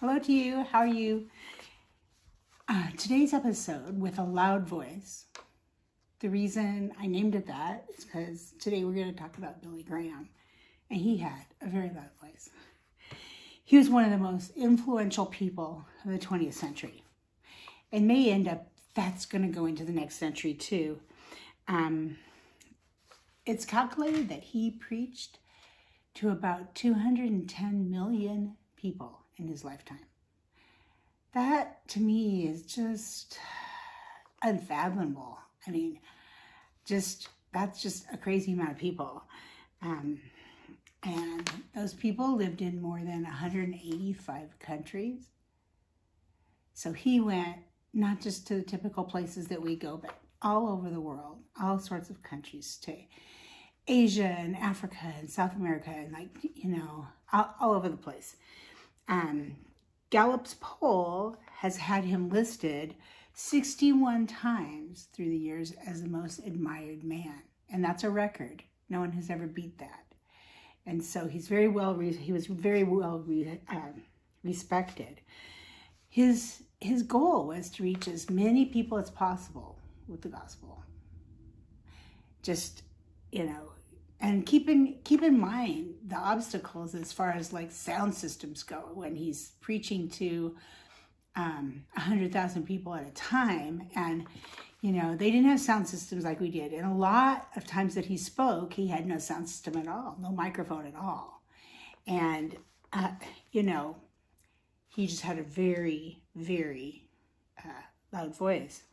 Hello to you. How are you? Today's episode with a loud voice. The reason I named it that is because today we're going to talk about Billy Graham, and he had a very loud voice. He was one of the most influential people of the 20th century, and may end up, that's going to go into the next century too. It's calculated that he preached to about 210 million people in his lifetime. That to me is just unfathomable. I mean, that's just a crazy amount of people. And those people lived in more than 185 countries. So he went not just to the typical places that we go, but all over the world, all sorts of countries, to Asia and Africa and South America and all over the place. Gallup's poll has had him listed 61 times through the years as the most admired man. And that's a record. No one has ever beat that. And so he was very well respected. His goal was to reach as many people as possible with the gospel. And keep in mind the obstacles as far as like sound systems go when he's preaching to 100,000 people at a time. And, they didn't have sound systems like we did. And a lot of times that he spoke, he had no sound system at all, no microphone at all. And, he just had a very, very loud voice.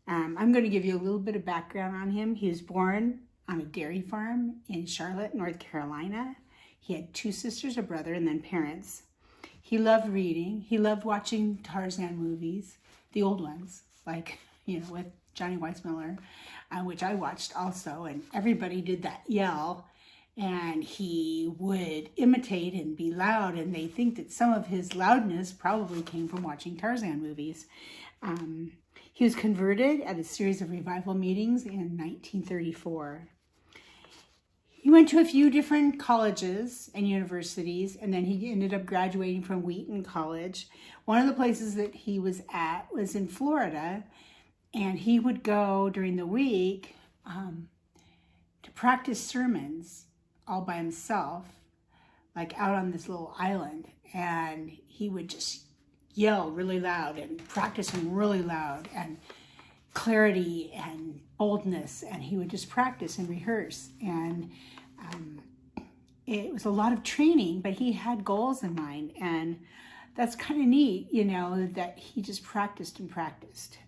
I'm going to give you a little bit of background on him. He was born on a dairy farm in Charlotte, North Carolina. He had two sisters, a brother, and then parents. He loved reading. He loved watching Tarzan movies, the old ones, with Johnny Weissmuller, which I watched also, and everybody did that yell, and he would imitate and be loud, and they think that some of his loudness probably came from watching Tarzan movies. He was converted at a series of revival meetings in 1934. He went to a few different colleges and universities, and then he ended up graduating from Wheaton College. One of the places that he was at was in Florida, and he would go during the week to practice sermons all by himself, like out on this little island, and he would just yell really loud and practicing really loud and clarity and boldness, and he would just practice and rehearse. And it was a lot of training, but he had goals in mind, and that's kind of neat, that he just practiced and practiced.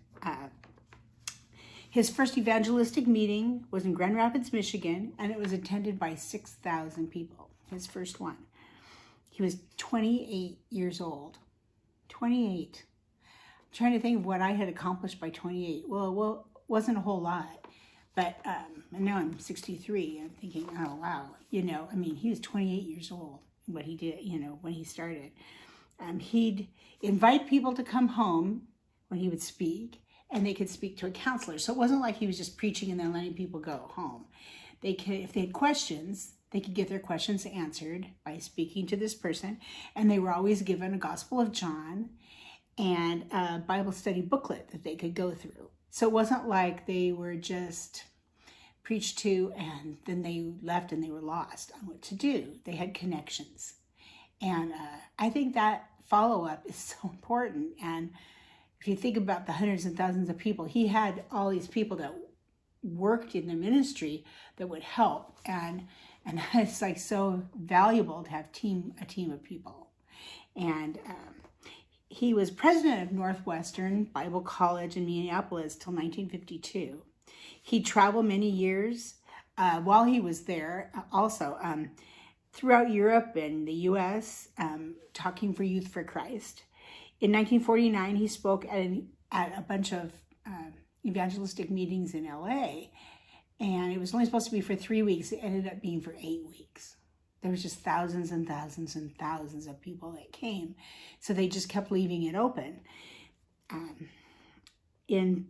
His first evangelistic meeting was in Grand Rapids, Michigan, and it was attended by 6,000 people, his first one. He was 28 years old. 28. I'm trying to think of what I had accomplished by 28. Well, it wasn't a whole lot. But and now I'm 63. I'm thinking, oh, wow. He was 28 years old, what he did, when he started. He'd invite people to come home when he would speak, and they could speak to a counselor. So it wasn't like he was just preaching and then letting people go home. If they had questions, they could get their questions answered by speaking to this person. And they were always given a Gospel of John and a Bible study booklet that they could go through. So it wasn't like they were just preached to and then they left and they were lost on what to do. They had connections. And I think that follow-up is so important. And if you think about the hundreds and thousands of people, he had all these people that worked in the ministry that would help. And it's like so valuable to have a team of people. And he was president of Northwestern Bible College in Minneapolis till 1952. He traveled many years while he was there, also throughout Europe and the U.S., talking for Youth for Christ. In 1949, he spoke at a bunch of evangelistic meetings in L.A., and it was only supposed to be for 3 weeks. It ended up being for 8 weeks. There was just thousands and thousands and thousands of people that came. So they just kept leaving it open. In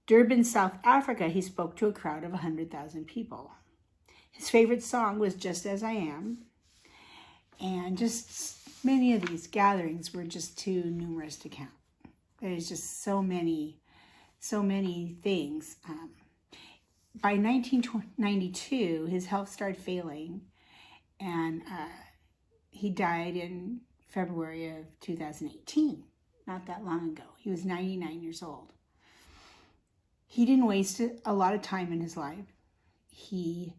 Durban, South Africa, he spoke to a crowd of 100,000 people. His favorite song was Just As I Am. And just many of these gatherings were just too numerous to count. There's just so many things. By 1992, his health started failing, and he died in February of 2018, not that long ago. He was 99 years old. He didn't waste a lot of time in his life. He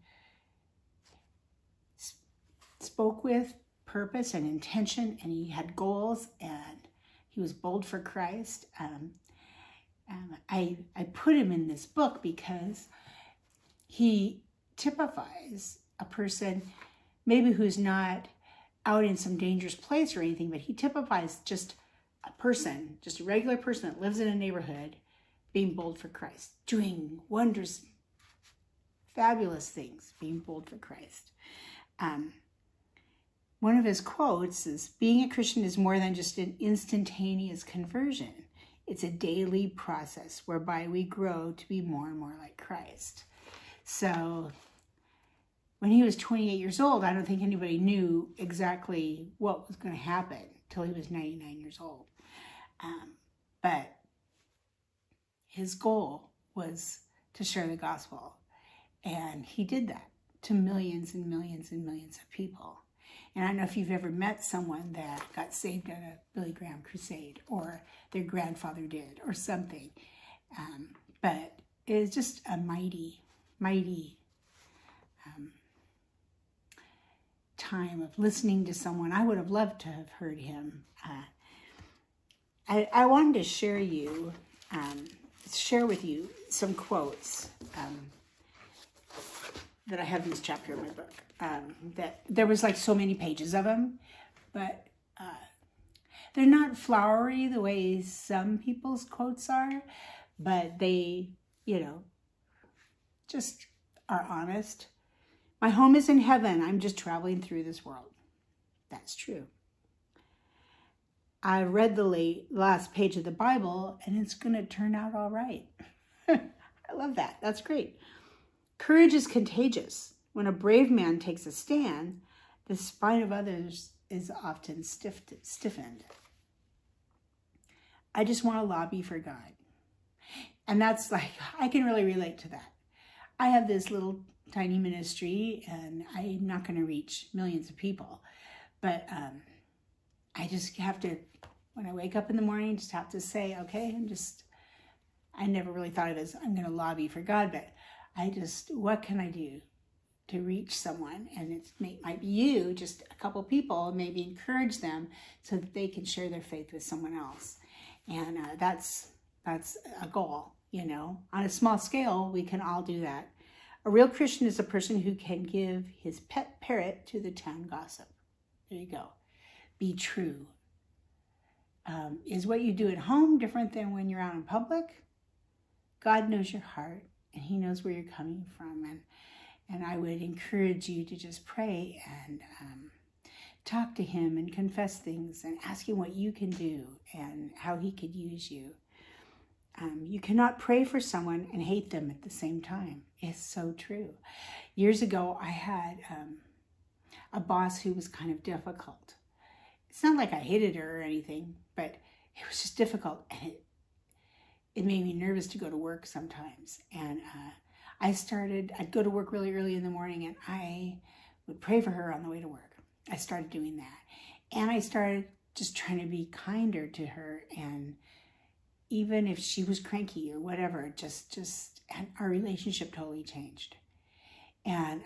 spoke with purpose and intention, and he had goals, and he was bold for Christ. I put him in this book because he typifies a person maybe who's not out in some dangerous place or anything, but he typifies just a person, just a regular person that lives in a neighborhood, being bold for Christ, doing wondrous, fabulous things, being bold for Christ. One of his quotes is, "Being a Christian is more than just an instantaneous conversion. It's a daily process whereby we grow to be more and more like Christ." So when he was 28 years old, I don't think anybody knew exactly what was going to happen till he was 99 years old. But his goal was to share the gospel. And he did that to millions and millions and millions of people. And I don't know if you've ever met someone that got saved at a Billy Graham crusade, or their grandfather did, or something. But it is just a mighty time of listening to someone. I would have loved to have heard him. I wanted to share with you some quotes that I have in this chapter of my book. That there was like so many pages of them, but they're not flowery the way some people's quotes are, but they, just are honest. "My home is in heaven. I'm just traveling through this world." That's true. I read the last page of the Bible, and it's going to turn out all right. I love that. That's great. "Courage is contagious. When a brave man takes a stand, the spine of others is often stiffened." I just want to lobby for God. And that's like, I can really relate to that. I have this little tiny ministry, and I'm not going to reach millions of people. But I just have to, when I wake up in the morning, just have to say, okay, I never really thought of it as I'm going to lobby for God, but what can I do to reach someone? And it might be you, just a couple people, maybe encourage them so that they can share their faith with someone else. And that's a goal, On a small scale, we can all do that. "A real Christian is a person who can give his pet parrot to the town gossip." There you go. Be true. Is what you do at home different than when you're out in public? God knows your heart, and he knows where you're coming from. And I would encourage you to just pray and talk to him and confess things and ask him what you can do and how he could use you. You cannot pray for someone and hate them at the same time. It's so true. Years ago, I had a boss who was kind of difficult. It's not like I hated her or anything, but it was just difficult. And it made me nervous to go to work sometimes. And I'd go to work really early in the morning, and I would pray for her on the way to work. I started doing that. And I started just trying to be kinder to her. And even if she was cranky or whatever, and our relationship totally changed. And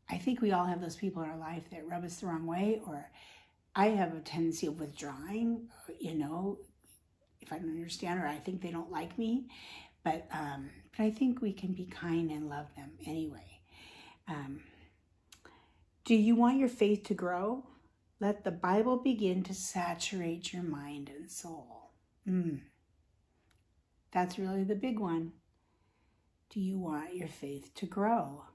I think we all have those people in our life that rub us the wrong way, or I have a tendency of withdrawing, if I don't understand, or I think they don't like me. But I think we can be kind and love them anyway. Do you want your faith to grow? Let the Bible begin to saturate your mind and soul. That's really the big one. Do you want your faith to grow?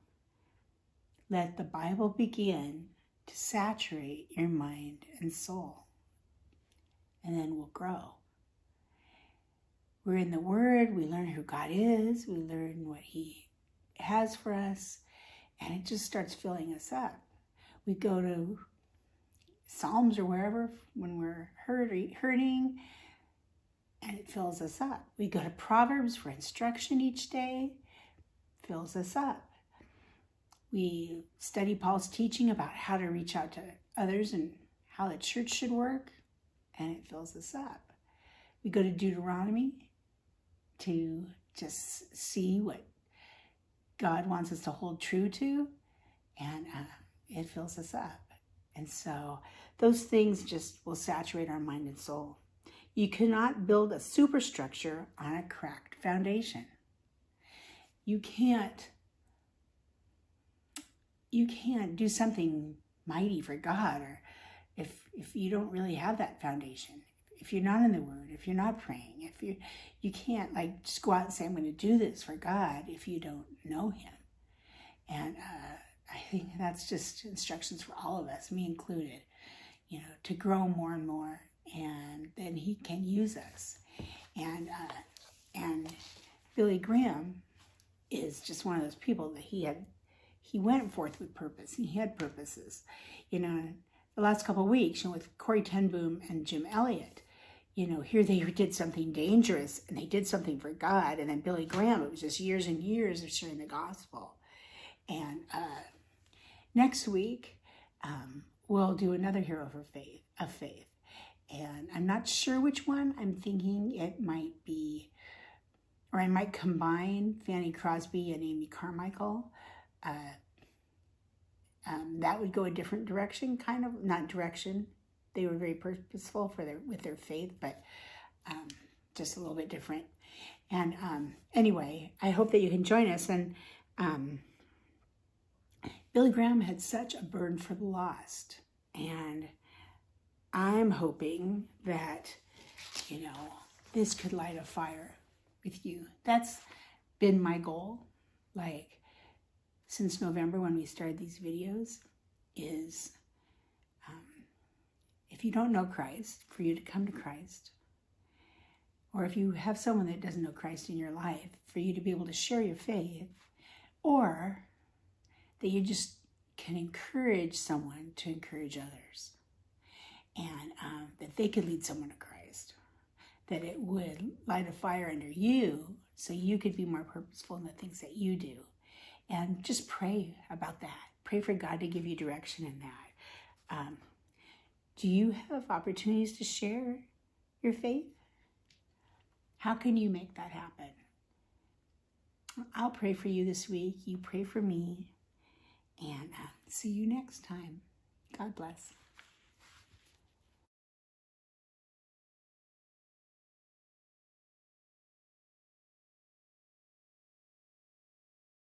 Let the Bible begin to saturate your mind and soul. And then we'll grow. We're in the Word, we learn who God is, we learn what he has for us, and it just starts filling us up. We go to Psalms or wherever when we're hurting, and it fills us up. We go to Proverbs for instruction each day, fills us up. We study Paul's teaching about how to reach out to others and how the church should work, and it fills us up. We go to Deuteronomy to just see what God wants us to hold true to, and it fills us up. And so those things just will saturate our mind and soul. You cannot build a superstructure on a cracked foundation. You can't do something mighty for God or if you don't really have that foundation. If you're not in the Word, if you're not praying, you can't like just go out and say, I'm going to do this for God if you don't know Him. And I think that's just instructions for all of us, me included, to grow more and more, and then He can use us. And Billy Graham is just one of those people that he went forth with purpose. He had purposes. The last couple of weeks, with Corrie ten Boom and Jim Elliott, here they did something dangerous and they did something for God. And then Billy Graham, it was just years and years of sharing the gospel. And next week, we'll do another hero of faith. And I'm not sure which one. I'm thinking it might be, or I might combine Fanny Crosby and Amy Carmichael. That would go a different direction, kind of, not direction. They were very purposeful with their faith, but just a little bit different. And anyway, I hope that you can join us. And Billy Graham had such a burden for the lost. And I'm hoping that, this could light a fire with you. That's been my goal, since November when we started these videos, is if you don't know Christ, for you to come to Christ. Or if you have someone that doesn't know Christ in your life, for you to be able to share your faith. Or that you just can encourage someone to encourage others. And that they could lead someone to Christ. That it would light a fire under you so you could be more purposeful in the things that you do. And just pray about that. Pray for God to give you direction in that. Do you have opportunities to share your faith? How can you make that happen? I'll pray for you this week. You pray for me. And see you next time. God bless.